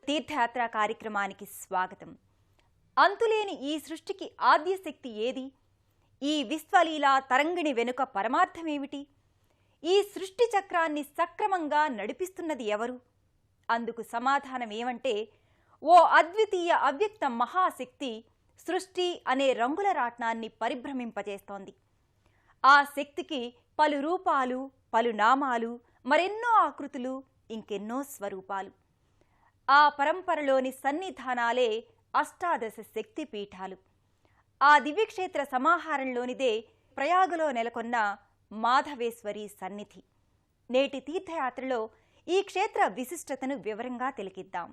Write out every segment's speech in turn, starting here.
తీర్థయాత్ర కార్యక్రమానికి స్వాగతం. అంతులేని ఈ సృష్టికి ఆద్యశక్తి ఏది? ఈ విశ్వలీలా తరంగిణి వెనుక పరమార్థమేమిటి? ఈ సృష్టి చక్రాన్ని సక్రమంగా నడిపిస్తున్నది ఎవరు? అందుకు సమాధానం ఏమంటే, ఓ అద్వితీయ అవ్యక్త మహాశక్తి సృష్టి అనే రంగుల రాట్నాన్ని పరిభ్రమింపజేస్తోంది. ఆ శక్తికి పలు రూపాలు, పలు నామాలు, మరెన్నో ఆకృతులు, ఇంకెన్నో స్వరూపాలు. ఆ పరంపరలోని సన్నిధానాలే అష్టాదశ శక్తి పీఠాలు. ఆ దివ్యక్షేత్ర సమాహారంలోనిదే ప్రయాగలో నెలకొన్న మాధవేశ్వరి సన్నిధి. నేటి తీర్థయాత్రలో ఈ క్షేత్ర విశిష్టతను వివరంగా తిలకిద్దాం.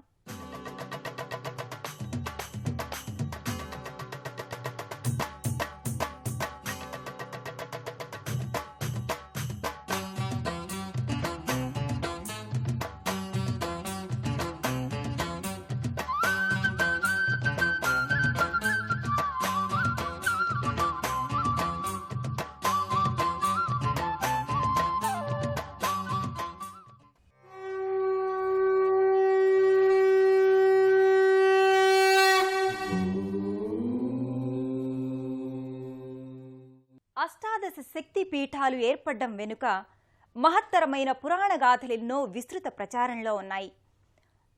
అష్టాదశ శక్తి పీఠాలు ఏర్పడ్డం వెనుక మహత్తరమైన పురాణ గాథలెన్నో విస్తృత ప్రచారంలో ఉన్నాయి.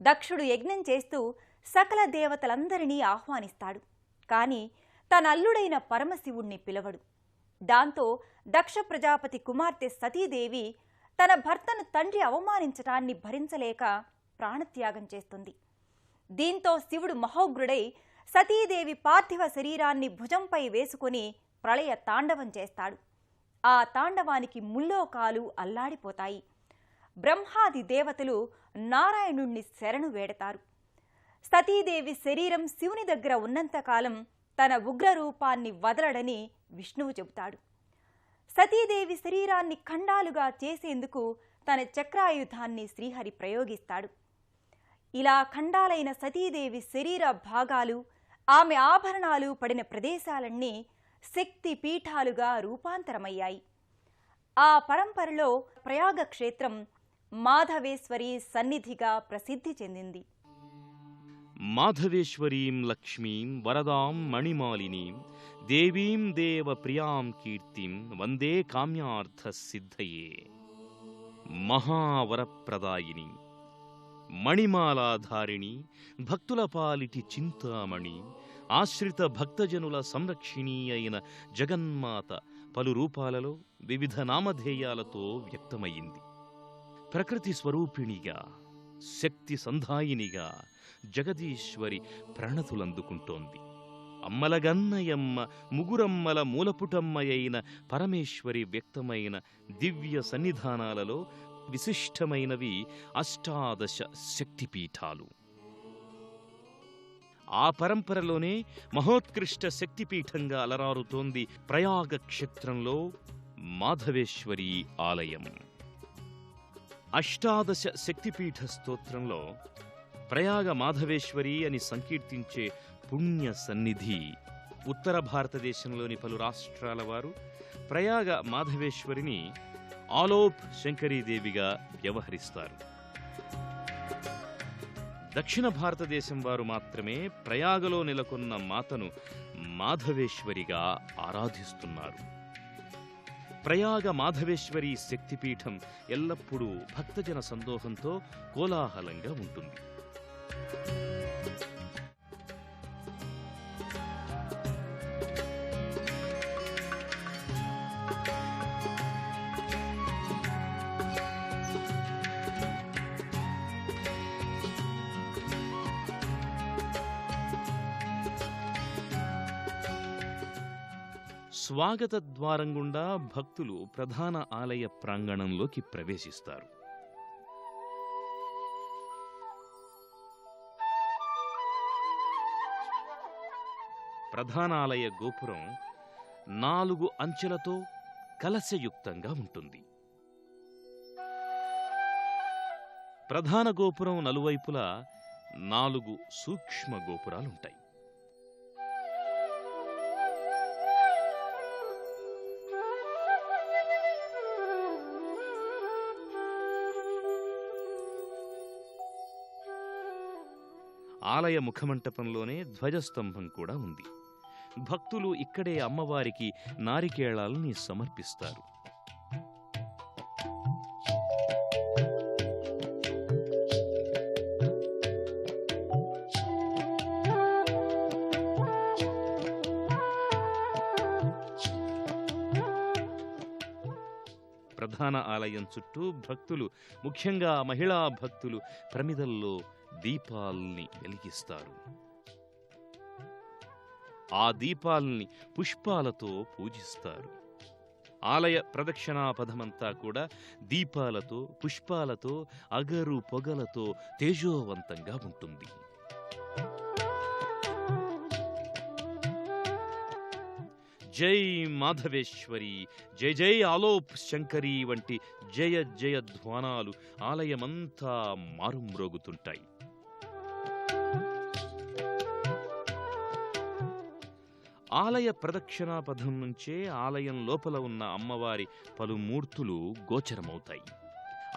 దక్షుడు యజ్ఞం చేస్తూ సకల దేవతలందరినీ ఆహ్వానిస్తాడు. కానీ తన అల్లుడైన పరమశివుణ్ణి పిలవడు. దాంతో దక్ష ప్రజాపతి కుమార్తె సతీదేవి తన భర్తను తండ్రి అవమానించటాన్ని భరించలేక ప్రాణత్యాగం చేస్తుంది. దీంతో శివుడు మహోగ్రుడై సతీదేవి పార్థివ శరీరాన్ని భుజంపై వేసుకుని ప్రళయ తాండవం చేస్తాడు. ఆ తాండవానికి ముల్లోకాలు అల్లాడిపోతాయి. బ్రహ్మాది దేవతలు నారాయణుణ్ణి శరణు వేడతారు. సతీదేవి శరీరం శివుని దగ్గర ఉన్నంతకాలం తన ఉగ్రరూపాన్ని వదలడని విష్ణువు చెబుతాడు. సతీదేవి శరీరాన్ని ఖండాలుగా చేసేందుకు తన చక్రాయుధాన్ని శ్రీహరి ప్రయోగిస్తాడు. ఇలా ఖండాలైన సతీదేవి శరీర భాగాలు, ఆమె ఆభరణాలు పడిన ప్రదేశాలన్నీ శక్తి పీఠాలుగా రూపాంతరమయ్యాయి. ఆ పరంపరలో ప్రయాగ క్షేత్రం మాధవేశ్వరి సన్నిధిగా ప్రసిద్ధి చెందింది. మాధవేశ్వరీం లక్ష్మీం వరదాం మణిమాలినీం దేవీం దేవ ప్రియాం కీర్తిం వందే కామ్యార్థ సిద్ధయే. మహావరప్రదాయిని మణిమాలాధారిణి భక్తుల పాలిటి చింతామణి ఆశ్రిత భక్తజనుల సంరక్షిణీ అయిన జగన్మాత పలు రూపాలలో వివిధ నామధేయాలతో వ్యక్తమయ్యింది. ప్రకృతి స్వరూపిణిగా, శక్తి సంధాయినిగా జగదీశ్వరి ప్రణతులందుకుంటోంది. అమ్మలగన్నయమ్మ ముగురమ్మల మూలపుటమ్మయైన పరమేశ్వరి వ్యక్తమైన దివ్య సన్నిధానాలలో విశిష్టమైనవి అష్టాదశ శక్తిపీఠాలు. ఆ పరంపరలోనే మహోత్కృష్ట శక్తిపీఠంగా అలరారుతోంది ప్రయాగ క్షేత్రంలో మాధవేశ్వరి ఆలయం. అష్టాదశ శక్తిపీఠ స్తోత్రంలో ప్రయాగ మాధవేశ్వరి అని సంకీర్తించే పుణ్య సన్నిధి. ఉత్తర భారతదేశంలోని పలు రాష్ట్రాల వారు ప్రయాగ మాధవేశ్వరిని ఆలోప్ శంకరీదేవిగా వ్యవహరిస్తారు. దక్షిణ భారతదేశం వారు మాత్రమే ప్రయాగలో నెలకొన్న మాతను మాధవేశ్వరిగా ఆరాధిస్తున్నారు. ప్రయాగ మాధవేశ్వరి శక్తిపీఠం ఎల్లప్పుడూ భక్తజన సందోహంతో కోలాహలంగా ఉంటుంది. స్వాగత ద్వారం గుండా భక్తులు ప్రధాన ఆలయ ప్రాంగణంలోకి ప్రవేశిస్తారు. ప్రధానాలయ గోపురం 4 అంచెలతో కలశయుక్తంగా ఉంటుంది. ప్రధాన గోపురం నలువైపులా 4 సూక్ష్మ గోపురాలుంటాయి. ఆలయ ముఖమంటపంలోనే ధ్వజస్తంభం కూడా ఉంది. భక్తులు ఇక్కడే అమ్మవారికి నారికేళాల్ని సమర్పిస్తారు. ప్రధాన ఆలయం చుట్టూ భక్తులు, ముఖ్యంగా మహిళా భక్తులు ప్రమిదల్లో దీపాల్ని వెలిగిస్తారు. ఆ దీపాల్ని పుష్పాలతో పూజిస్తారు. ఆలయ ప్రదక్షిణా పథమంతా కూడా దీపాలతో, పుష్పాలతో, అగరు పొగలతో తేజోవంతంగా ఉంటుంది. జై మాధవేశ్వరి, జై జై ఆలోప్ శంకరి వంటి జయ జయ ధ్వానాలు ఆలయమంతా మారుమ్రోగుతుంటాయి. ఆలయ ప్రదక్షిణా పథం నుంచే ఆలయం లోపల ఉన్న అమ్మవారి పలుమూర్తులు గోచరమవుతాయి.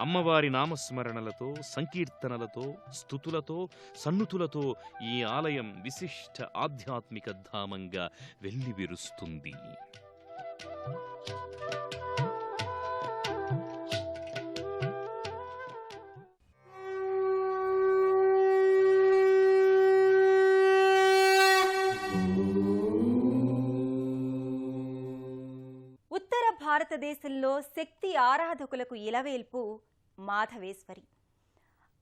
అమ్మవారి నామస్మరణలతో, సంకీర్తనలతో, స్తుతులతో, సన్నుతులతో ఈ ఆలయం విశిష్ట ఆధ్యాత్మిక ధామంగా వెల్లివిరుస్తుంది. ఉత్తర భారతదేశంలో శక్తి ఆరాధకులకు ఇలవేల్పు మాధవేశ్వరి.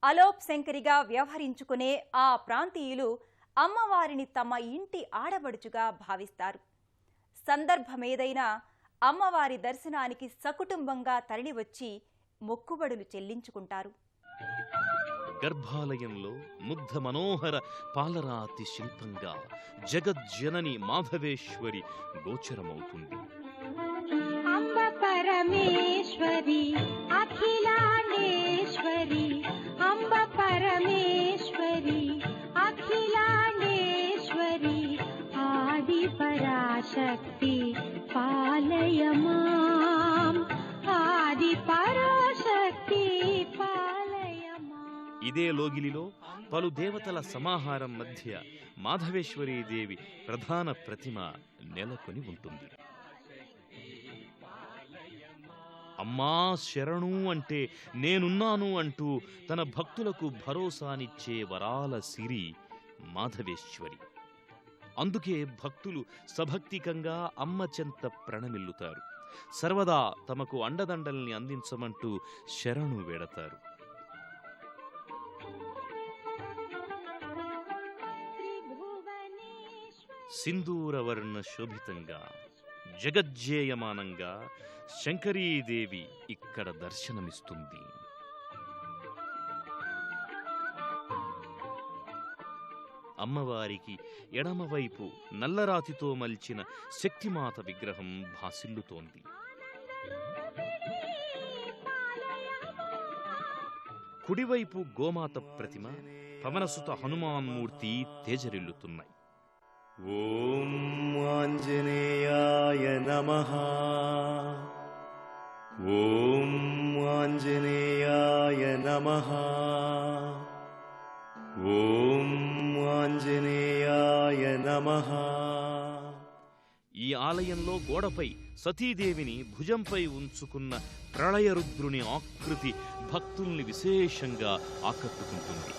అలోప్ శంకరిగా వ్యవహరించుకునే ఆ ప్రాంతీయులు అమ్మవారిని తమ ఇంటి ఆడబడుచుగా భావిస్తారు. సందర్భమేదైనా అమ్మవారి దర్శనానికి సకుటుంబంగా తరలివచ్చి మొక్కుబడులు చెల్లించుకుంటారు. గర్భాలయంలో ముగ్ధ మనోహర పాలరాతి శిల్పంగా జగజ్జనని మాధవేశ్వరి గోచరమవుతుంది. అంబ పరమేశ్వరి, అఖిలాండేశ్వరి, అంబ పరమేశ్వరి, అఖిలాండేశ్వరి, ఆది పరాశక్తి పాలయ మాం, ఆది పరాశక్తి పాలయ మాం. ఇదే లోగిలిలో పలు దేవతల సమాహారం మధ్య మాధవేశ్వరీదేవి ప్రధాన ప్రతిమ నెలకొని ఉంటుంది. అమ్మా శరణు అంటే నేనున్నాను అంటూ తన భక్తులకు భరోసానిచ్చే వరాల సిరి మాధవేశ్వరి. అందుకే భక్తులు సభక్తికంగా అమ్మ చెంత ప్రణమిల్లుతారు. సర్వదా తమకు అండదండల్ని అందించమంటూ శరణు వేడతారు. సింధూరవర్ణ శోభితంగా, జగజ్జేయమానంగా శంకరీదేవి ఇక్కడ దర్శనమిస్తుంది. అమ్మవారికి ఎడమవైపు నల్లరాతితో మల్చిన శక్తిమాత విగ్రహం భాసిల్లుతోంది. కుడివైపు గోమాత ప్రతిమ, పవనసుత హనుమాన్మూర్తి తేజరిల్లుతున్నాయి. ఓం ఆంజనేయాయ నమః. ఓం ఆంజనేయాయ నమః. ఓం ఆంజనేయాయ నమః. ఈ ఆలయంలో గోడపై సతీదేవిని భుజంపై ఉంచుకున్న ప్రళయరుద్రుని ఆకృతి భక్తుల్ని విశేషంగా ఆకట్టుకుంటుంది.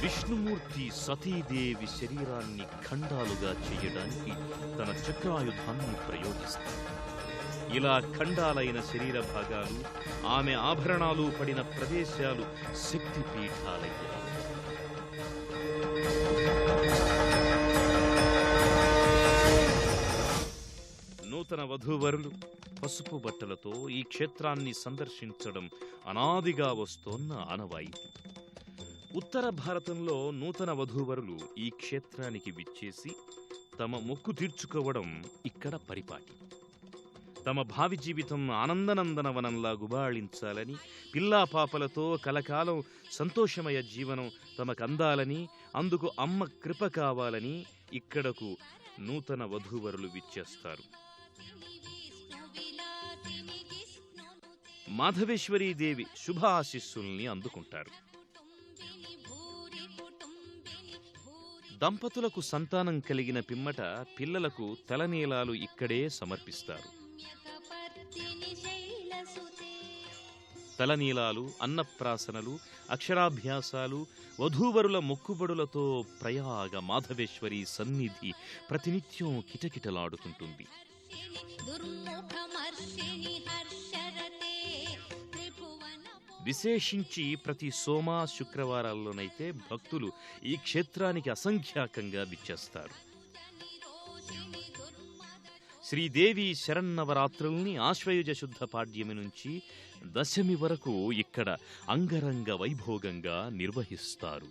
విష్ణుమూర్తి సతీదేవి శరీరాన్ని ఖండాలుగా చేయడానికి తన చక్రాయుధాన్ని ప్రయోగిస్తారు. ఇలా ఖండాలైన శరీర భాగాలు, ఆమె ఆభరణాలు పడిన ప్రదేశాలు శక్తిపీఠాలయ్యాయి. నూతన వధూవరులు పసుపు బట్టలతో ఈ క్షేత్రాన్ని సందర్శించడం అనాదిగా వస్తోన్న ఆనవాయితీ. ఉత్తర భారతంలో నూతన వధూవరులు ఈ క్షేత్రానికి విచ్చేసి తమ మొక్కు తీర్చుకోవడం ఇక్కడ పరిపాటి. తమ భావి జీవితం ఆనందనందనవనంలా గుబాళించాలని, పిల్లా పాపలతో కలకాలం సంతోషమయ జీవనం తమకందాలని, అందుకు అమ్మ కృప కావాలని ఇక్కడకు నూతన వధూవరులు విచ్చేస్తారు. మాధవేశ్వరీదేవి శుభ ఆశీస్సుల్ని అందుకుంటారు. దంపతులకు సంతానం కలిగిన పిమ్మట పిల్లలకు తలనీలాలు ఇక్కడే సమర్పిస్తారు. తలనీలాలు, అన్నప్రాసనలు, అక్షరాభ్యాసాలు, వధూవరుల మొక్కుబడులతో ప్రయాగ మాధవేశ్వరి సన్నిధి ప్రతినిత్యం కిటకిటలాడుతుంటుంది. విశేషించి ప్రతి సోమ, శుక్రవారాల్లోనైతే భక్తులు ఈ క్షేత్రానికి అసంఖ్యాకంగా విచ్చేస్తారు. శ్రీదేవి శరన్నవరాత్రుల్ని ఆశ్వయుజ శుద్ధ పాడ్యమి నుంచి దశమి వరకు ఇక్కడ అంగరంగ వైభోగంగా నిర్వహిస్తారు.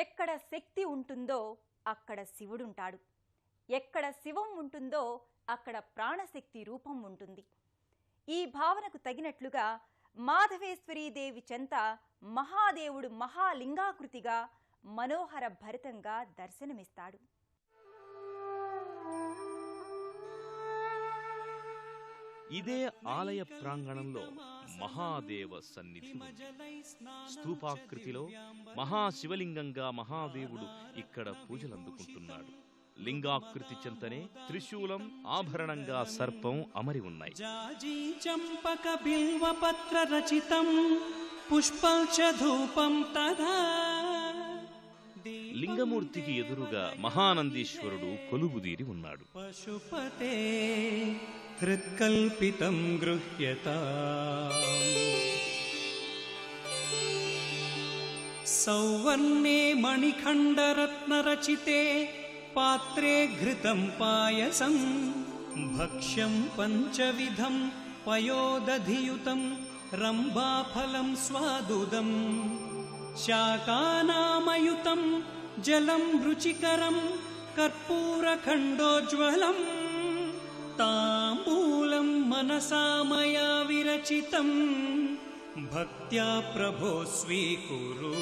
ఎక్కడ శక్తి ఉంటుందో అక్కడ శివుడుంటాడు. ఎక్కడ శివం ఉంటుందో అక్కడ ప్రాణశక్తి రూపం ఉంటుంది. ఈ భావనకు తగినట్లుగా మాధవేశ్వరీదేవి చెంత మహాదేవుడు మహాలింగాకృతిగా మనోహర భరితంగా దర్శనమిస్తాడు. ఇదే ఆలయ ప్రాంగణంలో మహాదేవ సన్నిధి ఉంది. స్తూపాకృతిలో మహాశివలింగంగా మహాదేవుడు ఇక్కడ పూజలందుకుంటున్నాడు. లింగాకృతి చెంతనే త్రిశూలం, ఆభరణంగా సర్పం అమరి ఉన్నాయి. చంపక బిల్వపత్ర రచితం పుష్పల్చ ధూపం తదా. లింగమూర్తికి ఎదురుగా మహానందీశ్వరుడు కొలువుదీరి ఉన్నాడు. పశుపతే హృత్కల్పితం గృహ్యతా. సౌవర్ణే మణిఖండరత్నరచితే పాత్రే ఘృతం పాయసం భక్ష్యం పంచవిధం పయోదధియుతం రంభాఫలం స్వాదుదం శాకానామయుతం జలం రుచికరం కర్పూరఖండోజ్వలం తాంబూలం మనసా మయా విరచితం భక్త్యా ప్రభో స్వీకురు.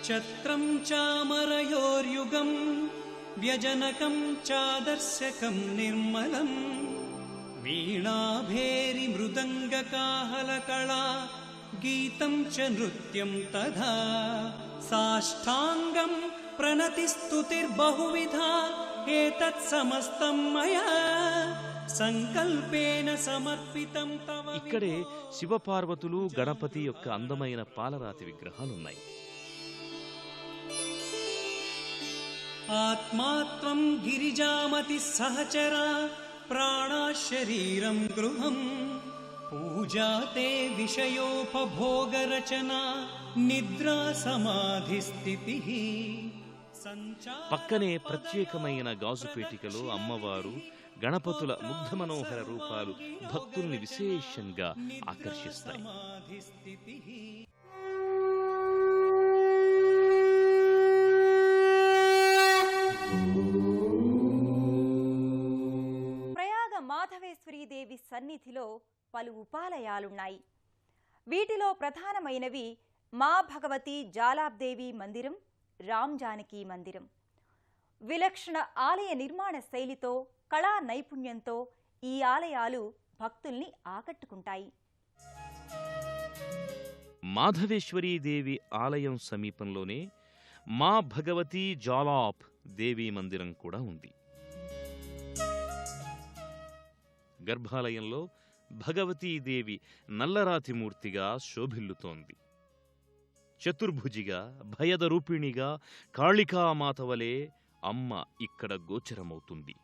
ఛత్రం చామరయోర్యుగం వ్యజనకం చాదర్శకం నిర్మలం వీణాభేరి మృదంగకాహలకళా గీతం చ నృత్యం తథా సాష్టాంగం ప్రణతిస్తుతిర్బహువిధా ఏతత్ సమస్తం మయా సంకల్పేన సమర్పితం తవ. ఇక్కడే శివపార్వతులు, గణపతి యొక్క అందమైన పాలరాతి విగ్రహాలున్నాయి. ఆత్మాత్వం గిరిజామతి సహచరా ప్రాణా శరీరం గృహం పూజాతే విషయోపభోగరచనా నిద్రా సమాధి స్థితి. పక్కనే ప్రత్యేకమైన గాజుపేటికలో అమ్మవారు, గణపతుల ముగ్ధ మనోహర రూపాలు భక్తుల్ని విశేషంగా ఆకర్షిస్తాయి. ప్రయాగ మాధవేశ్వరీదేవి సన్నిధిలో పలు ఉపాలయాలున్నాయి. వీటిలో ప్రధానమైనవి మా భగవతి జాలాబ్దేవి మందిరం, రామ్ జానకి మందిరం. విలక్షణ ఆలయ నిర్మాణ శైలితో, కళా నైపుణ్యంతో ఈ ఆలయాలు భక్తుల్ని ఆకట్టుకుంటాయి. మాధవేశ్వరీదేవి ఆలయం సమీపంలోనే మా భగవతి జాలాబ్ దేవీ మందిరం కూడా ఉంది. గర్భాలయంలో భగవతీదేవి నల్లరాతిమూర్తిగా శోభిల్లుతోంది. చతుర్భుజిగా, భయద రూపిణిగా, కాళికామాతవలే అమ్మ ఇక్కడ గోచరమవుతుంది.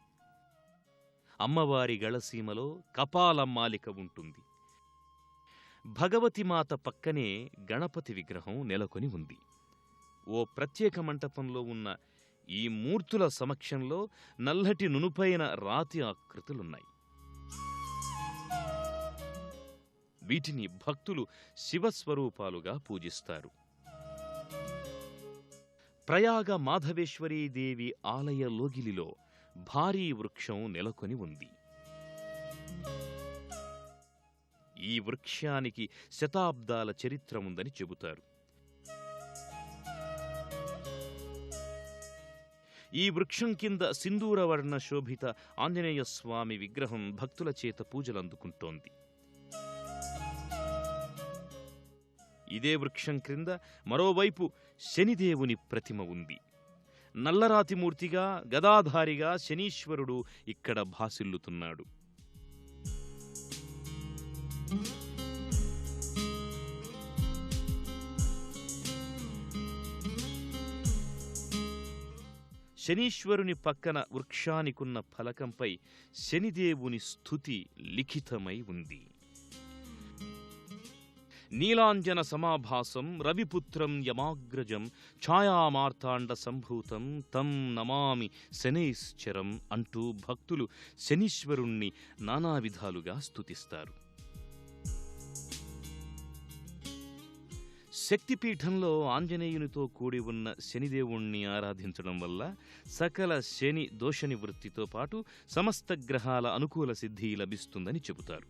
అమ్మవారి గళసీమలో కపాలమాలిక ఉంటుంది. భగవతిమాత పక్కనే గణపతి విగ్రహం నెలకొని ఉంది. ఓ ప్రత్యేక మంటపంలో ఉన్న ఈ మూర్తుల సమక్షంలో నల్లటి నునుపైన రాతి ఆకృతులున్నాయి. వీటిని భక్తులు శివస్వరూపాలుగా పూజిస్తారు. ప్రయాగ మాధవేశ్వరీదేవి ఆలయ లోగిలిలో భారీ వృక్షం నెలకొని ఉంది. ఈ వృక్షానికి శతాబ్దాల చరిత్ర ఉందని చెబుతారు. ఈ వృక్షం కింద సింధూరవర్ణ శోభిత ఆంజనేయ స్వామి విగ్రహం భక్తుల చేత పూజలందుకుంటోంది. ఇదే వృక్షం క్రింద మరోవైపు శనిదేవుని ప్రతిమ ఉంది. నల్లరాతిమూర్తిగా గదాధారిగా శనీశ్వరుడు ఇక్కడ భాసిల్లుతున్నాడు. శనీశ్వరుని పక్కన వృక్షానికున్న ఫలకంపై శనిదేవుని స్తుతి లిఖితమై ఉంది. నీలాంజన సమాభాసం రవిపుత్రం యమాగ్రజం ఛాయామార్తాండ సంభూతం తం నమామి శనైశ్చరం అంటూ భక్తులు శనీశ్వరుణ్ణి నానా విధాలుగా స్తుతిస్తారు. శక్తిపీఠంలో ఆంజనేయునితో కూడి ఉన్న శనిదేవుణ్ణి ఆరాధించడం వల్ల సకల శని దోష నివృత్తితో పాటు సమస్త గ్రహాల అనుకూల సిద్ధి లభిస్తుందని చెబుతారు.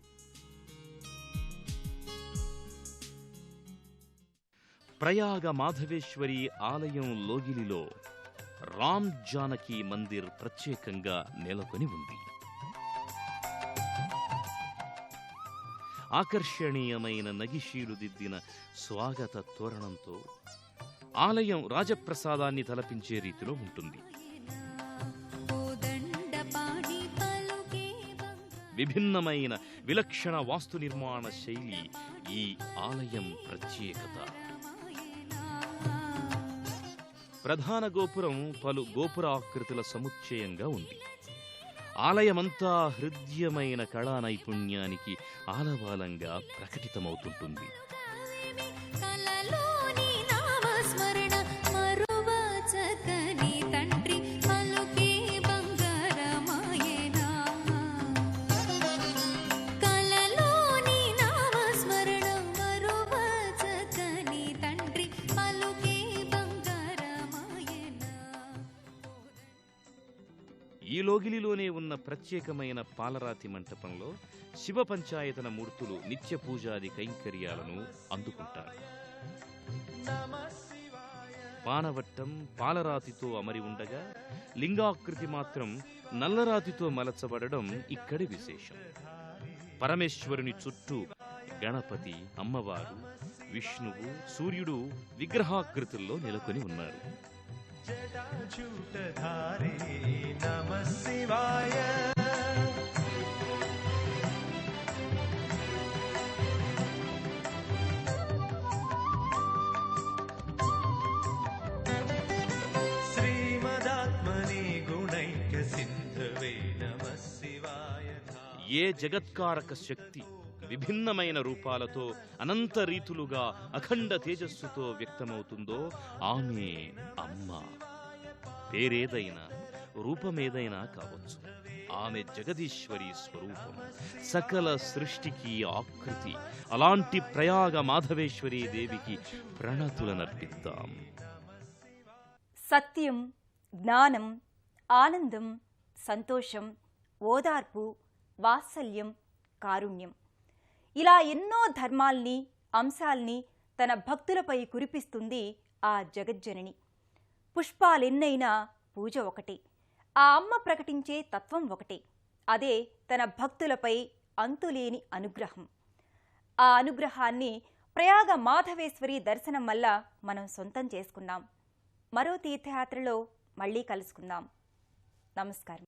ప్రయాగ మాధవేశ్వరి ఆలయం లోగిలిలో రామ్ జానకి మందిర్ ప్రత్యేకంగా నెలకొని ఉంది. ఆకర్షణీయమైన నగిషీలు దిద్దిన స్వాగత తోరణంతో ఆలయం రాజప్రసాదాన్ని తలపించే రీతిలో ఉంటుంది. విభిన్నమైన విలక్షణ వాస్తు నిర్మాణ శైలి ఈ ఆలయం ప్రత్యేకత. ప్రధాన గోపురం పలు గోపురాకృతుల సముచ్చయంగా ఉంది. ఆలయమంతా హృద్యమైన కళా నైపుణ్యానికి ఆలవాలంగా ప్రకటితమవుతుంటుంది. ఈ లోగిలిలోనే ఉన్న ప్రత్యేకమైన పాలరాతి మంటపంలో శివ పంచాయతన మూర్తులు నిత్య పూజాది కైంకర్యాలను అందుకుంటారు. పానవట్టం పాలరాతితో అమరి ఉండగా లింగాకృతి మాత్రం నల్లరాతితో మలచబడడం ఇక్కడి విశేషం. పరమేశ్వరుని చుట్టూ గణపతి, అమ్మవారు, విష్ణువు, సూర్యుడు విగ్రహాకృతుల్లో నెలకొని ఉన్నారు. జటాజూటధారే నమః శివాయ. శ్రీమదాత్మనే గుణైక సింధవే నమః శివాయ. ఏ జగత్కారక శక్తి విభిన్నమైన రూపాలతో అనంత రీతులుగా అఖండ తేజస్సుతో వ్యక్తమవుతుందో ఆమె అమ్మ. పేరేదైనా రూపమేదైనా కావచ్చు, ఆమె జగదీశ్వరి స్వరూపం, సకల సృష్టికి ఆకృతి. అలాంటి ప్రయాగ మాధవేశ్వరీ దేవికి ప్రణతులనర్పిద్దాం. సత్యం, జ్ఞానం, ఆనందం, సంతోషం, ఓదార్పు, వాత్సల్యం, కారుణ్యం ఇలా ఎన్నో ధర్మాల్ని, అంశాల్ని తన భక్తులపై కురిపిస్తుంది ఆ జగజ్జనని. పుష్పాలెన్నైనా పూజ ఒకటే, ఆ అమ్మ ప్రకటించే తత్వం ఒకటే. అదే తన భక్తులపై అంతులేని అనుగ్రహం. ఆ అనుగ్రహాన్ని ప్రయాగ మాధవేశ్వరి దర్శనం వల్ల మనం సొంతం చేసుకున్నాం. మరో తీర్థయాత్రలో మళ్ళీ కలుసుకుందాం. నమస్కారం.